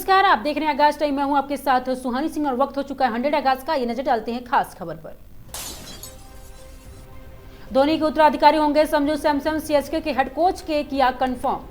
नमस्कार, आप देख रहे हैं आगाज टाइम। मैं हूं आपके साथ सुहानी सिंह और वक्त हो चुका है 100 आगाज का। ये नजर डालते हैं खास खबर पर। धोनी के उत्तराधिकारी होंगे संजू सैमसन, सीएसके के हेड कोच के किया कंफर्म।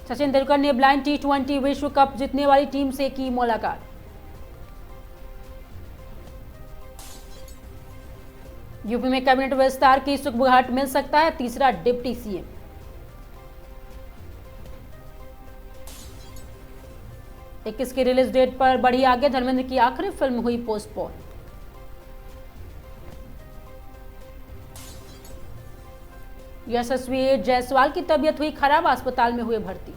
सचिन तेंदुलकर ने ब्लाइंड टी20 विश्व कप जीतने वाली टीम से की मुलाकात। यूपी में कैबिनेट विस्तार की सुगबुगाहट, मिल सकता है तीसरा डिप्टी सीएम। इक्कीस की रिलीज डेट पर बढ़ी आगे, धर्मेंद्र की आखिरी फिल्म हुई पोस्टपोन। यशस्वी जायसवाल की तबीयत हुई खराब, अस्पताल में हुए भर्ती।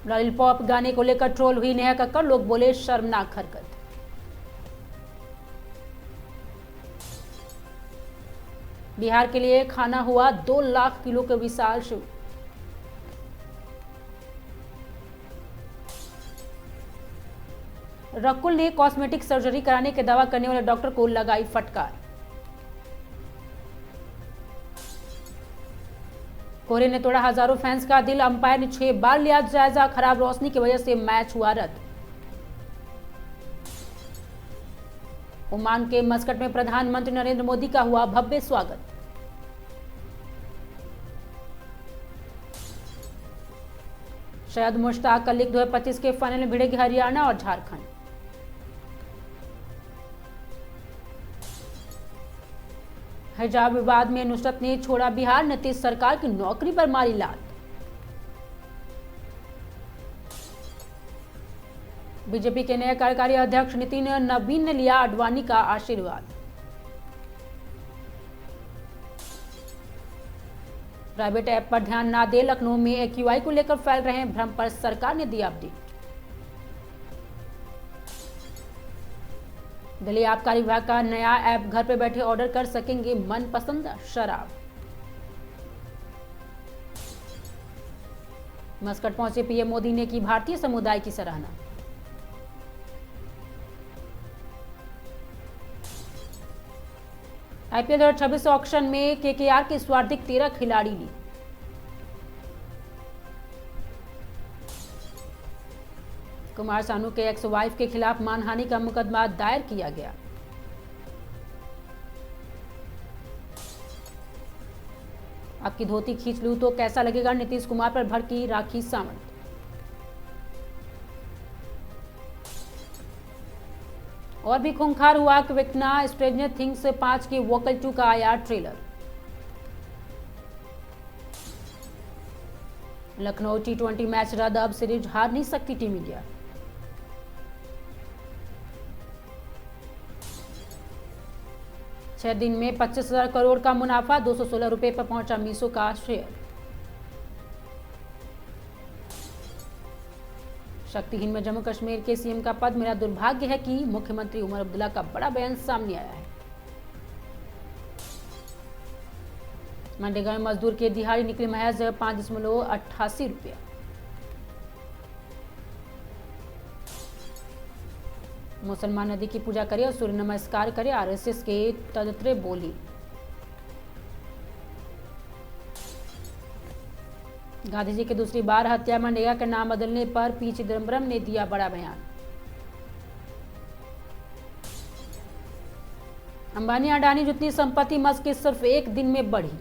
लॉलीपॉप गाने को लेकर ट्रोल हुई नेहा कक्कड़, लोग बोले शर्मनाक हरकत। बिहार के लिए खाना हुआ 2 लाख किलो के विशाल शिव। रकुल ने कॉस्मेटिक सर्जरी कराने के दावा करने वाले डॉक्टर को लगाई फटकार। कोहली ने तोड़ा हजारों फैंस का दिल, अंपायर ने 6 बार लिया जायजा, खराब रोशनी की वजह से मैच हुआ रद्द। ओमान के मस्कट में प्रधानमंत्री नरेंद्र मोदी का हुआ भव्य स्वागत। शायद मुश्ताक लीग 2025 के फाइनल में भिड़ेगी हरियाणा और झारखंड। हिजाब विवाद में नुसरत ने छोड़ा बिहार, नीतीश सरकार की नौकरी पर मारी लात। बीजेपी के नए कार्यकारी अध्यक्ष नितिन नवीन ने लिया आडवाणी का आशीर्वाद। प्राइवेट ऐप पर ध्यान ना दे, लखनऊ में एक्यूआई को लेकर फैल रहे हैं भ्रम पर सरकार ने दिया अपडेट। दिल्ली आबकारी विभाग का नया ऐप, घर पे बैठे ऑर्डर कर सकेंगे मनपसंद शराब। मस्कट पहुंचे पीएम मोदी ने की भारतीय समुदाय की सराहना। आईपीएल 2026 ऑक्शन में केकेआर के सर्वाधिक 13 खिलाड़ी ली। कुमार सानू के एक्स वाइफ के खिलाफ मानहानि का मुकदमा दायर किया गया। आपकी धोती खींच लूं तो कैसा लगेगा, नीतीश कुमार पर भड़की राखी सावंत। और भी खूंखार हुआ क्विकना स्ट्रेंजर थिंग्स 5 की वोकल 2 का आया ट्रेलर। लखनऊ टी20 मैच रद्द, अब सीरीज हार नहीं सकती टीम इंडिया। छह दिन में 25,000 करोड़ का मुनाफा, 216 रुपए पर पहुंचा मीशो का शेयर। शक्तिहीन में जम्मू कश्मीर के सीएम का पद, मेरा दुर्भाग्य है कि मुख्यमंत्री उमर अब्दुल्ला का बड़ा बयान सामने आया है। मनरेगा में मजदूर की दिहाड़ी निकली महज 5.88 रुपया। मुसलमान नदी की पूजा करे और सूर्य नमस्कार करे, आरएसएस के तदत्रे बोली। गांधी जी की दूसरी बार हत्या, मनरेगा का नाम बदलने पर पी चिदम्बरम ने दिया बड़ा बयान। अंबानी अडानी जितनी संपत्ति मस्क की सिर्फ एक दिन में बढ़ी।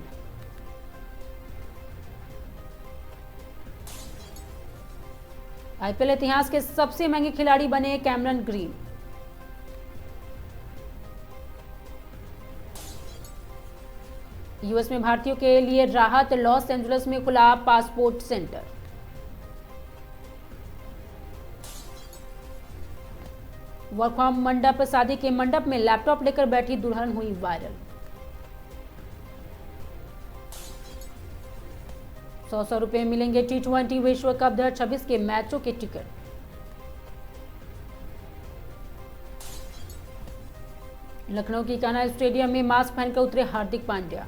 आईपीएल इतिहास के सबसे महंगे खिलाड़ी बने कैमरन ग्रीन। यूएस में भारतीयों के लिए राहत, लॉस एंजलिस में खुला पासपोर्ट सेंटर। वर्क फ्रॉम मंडप, शादी के मंडप में लैपटॉप लेकर बैठी दुल्हन हुई वायरल। 100 रुपए मिलेंगे टी20 विश्व कप 2026 के मैचों के टिकट। लखनऊ की कान्हा स्टेडियम में मास्क पहनकर उतरे Hardik Pandya.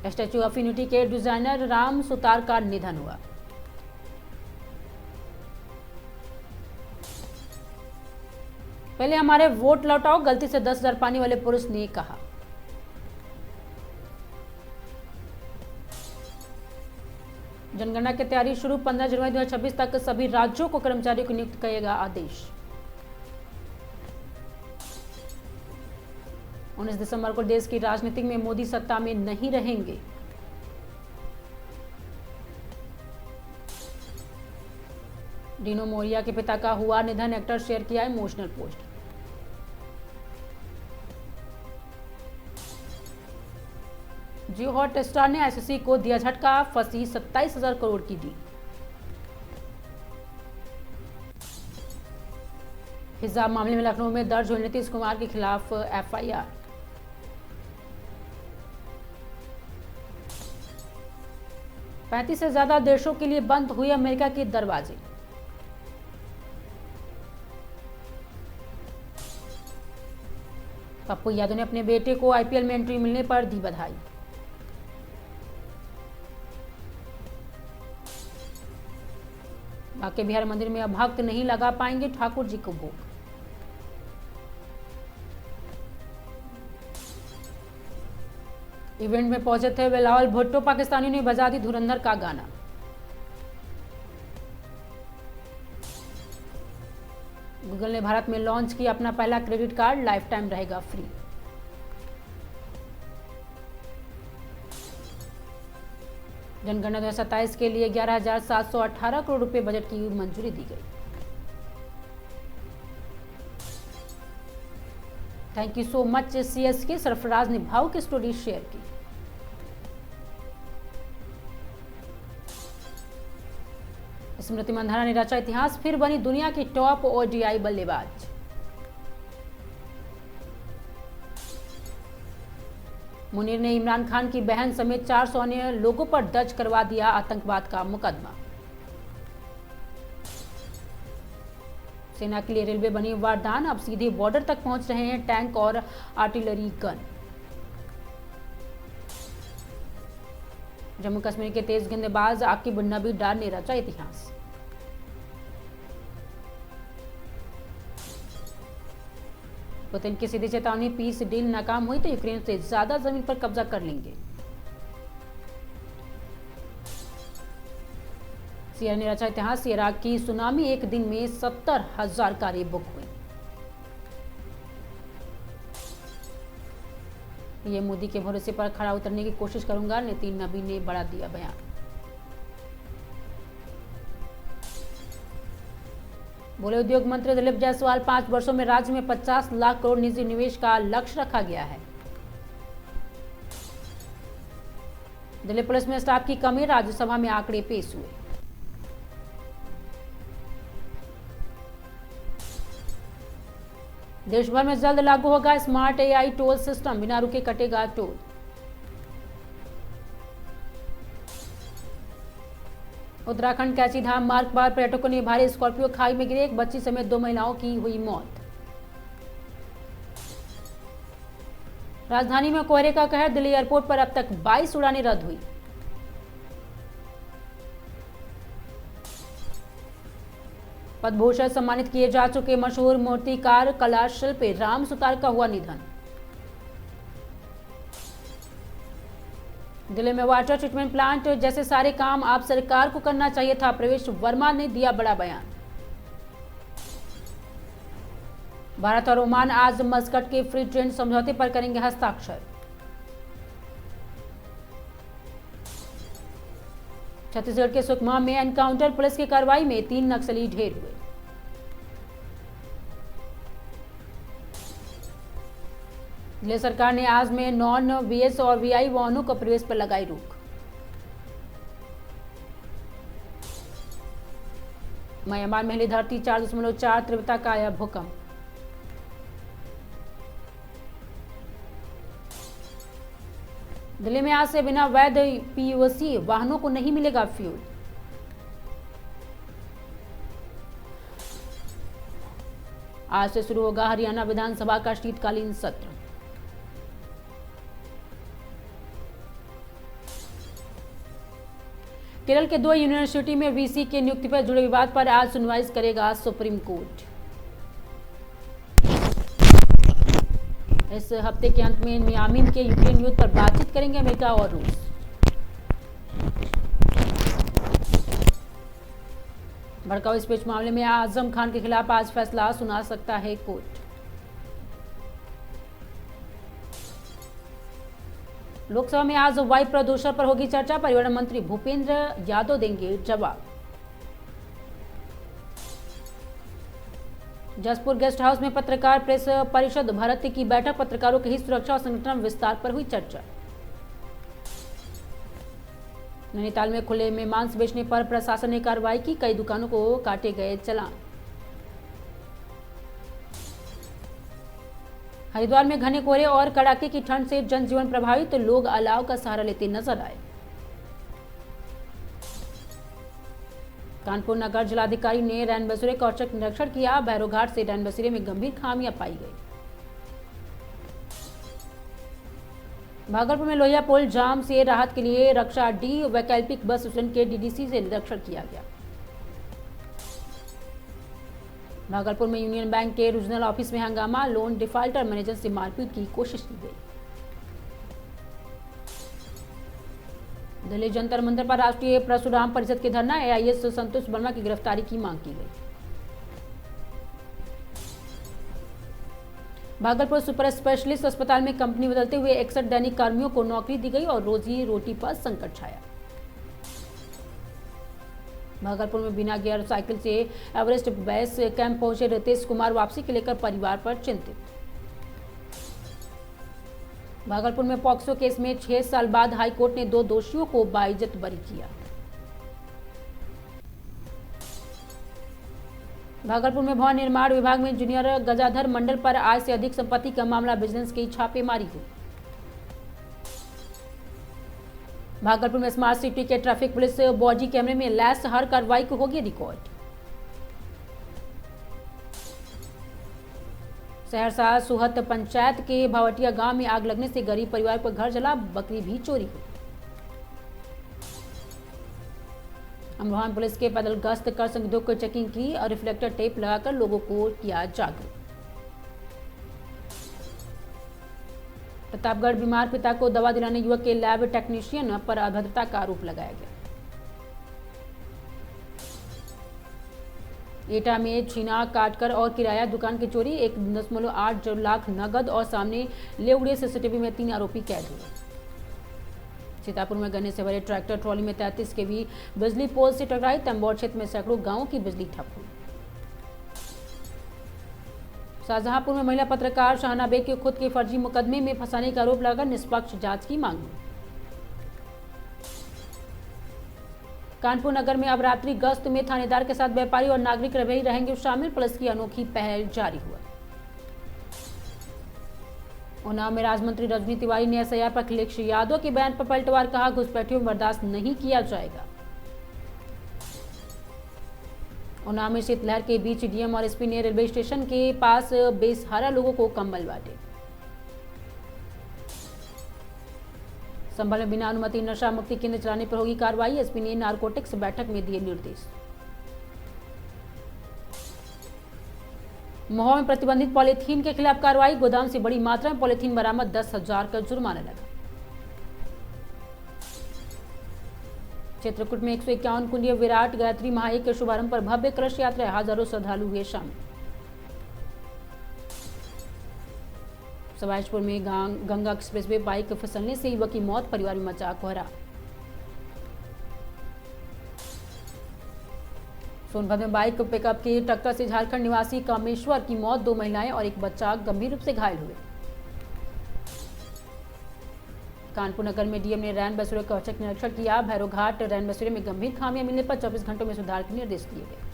Statue of unity के डिजाइनर राम सुतार का निधन हुआ। पहले हमारे वोट लौटाओ, गलती से 10,000 पाने वाले पुरुष ने कहा। जनगणना की तैयारी शुरू, 15 जनवरी 2026 तक सभी राज्यों को कर्मचारियों को नियुक्त करेगा आदेश। 19 दिसंबर को देश की राजनीति में मोदी सत्ता में नहीं रहेंगे। डीनो मोरिया के पिता का हुआ निधन, एक्टर शेयर किया इमोशनल पोस्ट। जियो हॉटस्टार ने आईसीसी को दिया झटका, फंसी 27,000 करोड़ की डील। हिजाब मामले में लखनऊ में दर्ज हुई नीतीश कुमार के खिलाफ एफआईआर। पैंतीस से ज्यादा देशों के लिए बंद हुए अमेरिका के दरवाजे। पप्पू यादव ने अपने बेटे को आईपीएल में एंट्री मिलने पर दी बधाई। बांके बिहार मंदिर में अब भक्त नहीं लगा पाएंगे ठाकुर जी को भोग। इवेंट में पहुंचे थे बिलावल भुट्टो, पाकिस्तानियों ने बजा दी धुरंधर का गाना। गूगल ने भारत में लॉन्च किया अपना पहला क्रेडिट कार्ड, लाइफ टाइम रहेगा फ्री। जनगणना 2027 के लिए 11,718 करोड़ रुपए बजट की मंजूरी दी गई। Thank you so much CSK, Sarfaraz ने भाव की स्टोरी शेयर की। स्मृति मंधाना ने रचा इतिहास, फिर बनी दुनिया की टॉप ओडीआई बल्लेबाज। मुनीर ने इमरान खान की बहन समेत 400 अन्य लोगों पर दर्ज करवा दिया आतंकवाद का मुकदमा। सेना के लिए रेलवे बनी वरदान, अब सीधे बॉर्डर तक पहुंच रहे हैं टैंक और आर्टिलरी गन। जम्मू कश्मीर के तेज गेंदबाज आकिब नबी डार ने रचा इतिहास। पुतिन की सीधी चेतावनी, पीस डील नाकाम हुई तो यूक्रेन से ज्यादा जमीन पर कब्जा कर लेंगे। सीरिया ने रचा इतिहास, इराक की सुनामी, एक दिन में 70,000 कारें बुक हुई। पीएम मोदी के भरोसे पर खड़ा उतरने की कोशिश करूंगा, नितिन नबी ने बड़ा दिया बयान। बोले उद्योग मंत्री दिलीप जायसवाल, 5 वर्षों में राज्य में 50 लाख करोड़ निजी निवेश का लक्ष्य रखा गया है। दिल्ली पुलिस में स्टाफ की कमी, राज्यसभा में आंकड़े पेश हुए। देश भर में जल्द लागू होगा स्मार्ट एआई टोल सिस्टम, बिना रुके कटेगा टोल। उत्तराखंड कैची धाम मार्ग पर पर्यटकों ने भारी स्कॉर्पियो खाई में गिरे, एक बच्ची समेत 2 महिलाओं की हुई मौत। राजधानी में कोहरे का कहर, दिल्ली एयरपोर्ट पर अब तक 22 उड़ानें रद्द हुई। पद्मभूषण सम्मानित किए जा चुके मशहूर मूर्तिकार कला शिल्पी राम सुतार का हुआ निधन। दिल्ली में वाटर ट्रीटमेंट प्लांट जैसे सारे काम आप सरकार को करना चाहिए था, प्रवेश वर्मा ने दिया बड़ा बयान। भारत और ओमान आज मस्कट के फ्री ट्रेड समझौते पर करेंगे हस्ताक्षर। छत्तीसगढ़ के सुकमा में एनकाउंटर, पुलिस की कार्रवाई में 3 नक्सली ढेर हुए। दिल्ली सरकार ने आज में नॉन वीएस और वीआई वाहनों को प्रवेश पर लगाई रोक। म्यांमार में हिली धरती, 4.4 तीव्रता का आया भूकंप। दिल्ली में आज से बिना वैध पीयूसी वाहनों को नहीं मिलेगा फ्यूल। आज से शुरू होगा हरियाणा विधानसभा का शीतकालीन सत्र। केरल के 2 यूनिवर्सिटी में वीसी की नियुक्ति पर जुड़े विवाद पर आज सुनवाई करेगा सुप्रीम कोर्ट। इस हफ्ते के अंत में मियामी के यूक्रेन युद्ध पर बातचीत करेंगे अमेरिका और रूस। भड़काऊ स्पीच मामले में आजम खान के खिलाफ आज फैसला सुना सकता है कोर्ट। लोकसभा में आज वायु प्रदूषण पर होगी चर्चा, पर्यावरण मंत्री भूपेंद्र यादव देंगे जवाब। जसपुर गेस्ट हाउस में पत्रकार प्रेस परिषद भारत की बैठक, पत्रकारों के हित सुरक्षा और संगठन विस्तार पर हुई चर्चा। नैनीताल में खुले में मांस बेचने पर प्रशासन ने कार्रवाई की, कई दुकानों को काटे गए चालान। हरिद्वार में घने कोहरे और कड़ाके की ठंड से जनजीवन प्रभावित, तो लोग अलाव का सहारा लेते नजर आए। कानपुर नगर जिलाधिकारी ने रैन बसेरे का औचक निरीक्षण किया, भैरोघाट से रैन बसेरे में गंभीर खामियां पाई गई। भागलपुर में लोहिया पुल जाम से राहत के लिए रक्षा डी वैकल्पिक बस स्टैंड के डीडीसी से निरीक्षण किया गया। भागलपुर में यूनियन बैंक के रीजनल ऑफिस में हंगामा, लोन डिफाल्टर मैनेजर से मारपीट की कोशिश की गई। दिल्ली जंतर मंतर पर राष्ट्रीय परशुराम परिषद के धरना, एआईएस संतोष वर्मा की गिरफ्तारी की मांग की गई। भागलपुर सुपर स्पेशलिस्ट अस्पताल में कंपनी बदलते हुए 61 दैनिक कर्मियों को नौकरी दी गई और रोजी रोटी पर संकट छाया। भागलपुर में बिना गियर साइकिल से एवरेस्ट बेस कैंप पहुंचे रितेश कुमार वापसी के लेकर परिवार पर चिंतित। भागलपुर में पॉक्सो केस में 6 साल बाद हाईकोर्ट ने 2 दोषियों को बाइज्जत बरी किया। भागलपुर में भवन निर्माण विभाग में इंजीनियर गजाधर मंडल पर आय से अधिक संपत्ति का मामला, विजिलेंस की छापेमारी हुई। भागलपुर में स्मार्ट सिटी के ट्रैफिक पुलिस बॉडी कैमरे में लैस, हर कार्रवाई को होगी रिकॉर्ड। सहरसा सुहत पंचायत के भावटिया गांव में आग लगने से गरीब परिवार पर घर जला, बकरी भी चोरी हुई। अमरोहा पुलिस के पैदल गश्त कर संदिग्धों को चेकिंग की और रिफ्लेक्टर टेप लगाकर लोगों को किया जागरूक। प्रतापगढ़ बीमार पिता को दवा दिलाने युवक के लैब टेक्नीशियन पर अभद्रता का आरोप लगाया गया। एटा में छीना काटकर और किराया दुकान की चोरी, 1.8 लाख नगद और सामने ले उड़े सीसीटीवी में 3 आरोपी कैद हुए। सीतापुर में गन्ने से भरे ट्रैक्टर ट्रॉली में 33 केवी बिजली पोल से टकराई, तंबौर क्षेत्र में सैकड़ों गांवों की बिजली ठप हुई। शाहजहांपुर में महिला पत्रकार शाहना बेग के खुद के फर्जी मुकदमे में फंसाने का आरोप लगाकर निष्पक्ष जांच की मांग। कानपुर नगर में अब रात्रि गश्त में थानेदार के साथ व्यापारी और नागरिक रहेंगे शामिल, पुलिस की अनोखी पहल जारी हुआ। उन्नाव में राज्यमंत्री रजनी तिवारी ने एसआईआर पर अखिलेश यादव के बयान पर पलटवार, कहा घुसपैठियों में बर्दाश्त नहीं किया जाएगा। उन्नाव में शीतलहर के बीच डीएम और एसपी ने रेलवे स्टेशन के पास बेसहारा लोगों को कंबल बांटे। संभल में बिना अनुमति नशा मुक्ति केंद्र चलाने पर होगी कार्रवाई, एसपी ने नारकोटिक्स बैठक में दिए निर्देश। महोबा में प्रतिबंधित पॉलीथीन के खिलाफ कार्रवाई, गोदाम से बड़ी मात्रा में पॉलीथीन बरामद, 10,000 का जुर्माना लगा। चित्रकूट में 151 कुंडीय विराट गायत्री महायज्ञ के शुभारंभ पर भव्य कलश यात्रा, हजारों श्रद्धालु हुए शामिल। सवाईजपुर में गंगा एक्सप्रेस में बाइक फिसलने से युवक की मौत, परिवार में मचा कोहरा। सोनभद्र में बाइक पिकअप की टक्कर से झारखंड निवासी कामेश्वर की मौत, 2 महिलाएं और एक बच्चा गंभीर रूप से घायल हुए। कानपुर नगर में डीएम ने रैन बसेरे का औचक निरीक्षण किया, भैरोघाट रैन बसेरे में गंभीर खामियां मिलने पर 24 घंटों में सुधार के निर्देश दिए गए।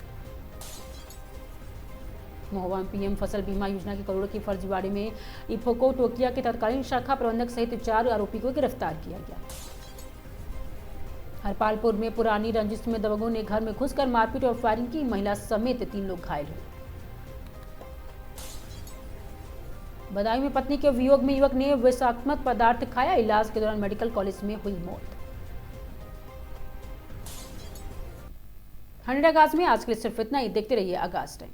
महोबा में पीएम फसल बीमा योजना के करोड़ों की फर्जीवाड़े में इफको टोकिया के तत्कालीन शाखा प्रबंधक सहित 4 आरोपी को गिरफ्तार किया गया। हरपालपुर में पुरानी रंजिश में दबंगों ने घर में घुसकर मारपीट और फायरिंग की, महिला समेत 3 लोग घायल हुए। बदायूं में पत्नी के वियोग में युवक ने विषाक्तमक पदार्थ खाया, इलाज के दौरान मेडिकल कॉलेज में हुई मौत। 100 आगाज में आज के लिए सिर्फ इतना ही, देखते रहिए आगाज टाइम।